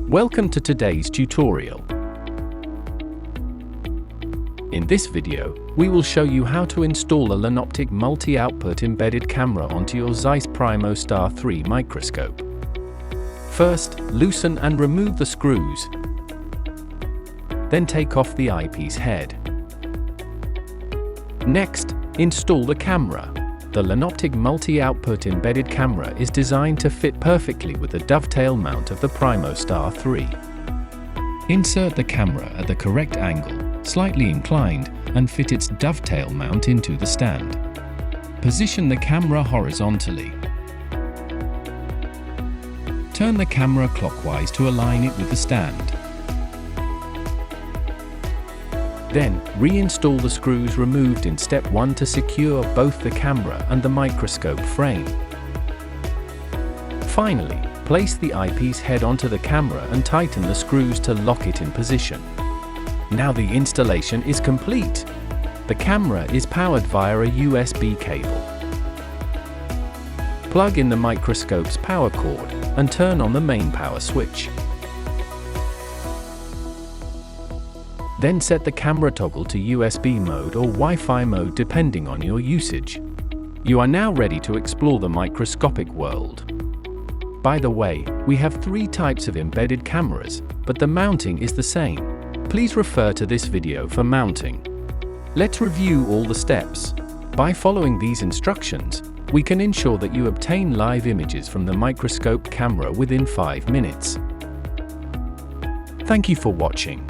Welcome to today's tutorial. In this video, we will show you how to install a Lanoptik Multi-output Embedded Camera onto your Zeiss Primostar 3 microscope. First, loosen and remove the screws. Then take off the eyepiece head. Next, install the camera. The Lanoptik Multi-output Embedded Camera is designed to fit perfectly with the dovetail mount of the Primostar 3. Insert the camera at the correct angle, slightly inclined, and fit its dovetail mount into the stand. Position the camera horizontally. Turn the camera clockwise to align it with the stand. Then, reinstall the screws removed in step 1 to secure both the camera and the microscope frame. Finally, place the eyepiece head onto the camera and tighten the screws to lock it in position. Now the installation is complete. The camera is powered via a USB cable. Plug in the microscope's power cord and turn on the main power switch. Then set the camera toggle to USB mode or Wi-Fi mode depending on your usage. You are now ready to explore the microscopic world. By the way, we have 3 types of embedded cameras, but the mounting is the same. Please refer to this video for mounting. Let's review all the steps. By following these instructions, we can ensure that you obtain live images from the microscope camera within 5 minutes. Thank you for watching.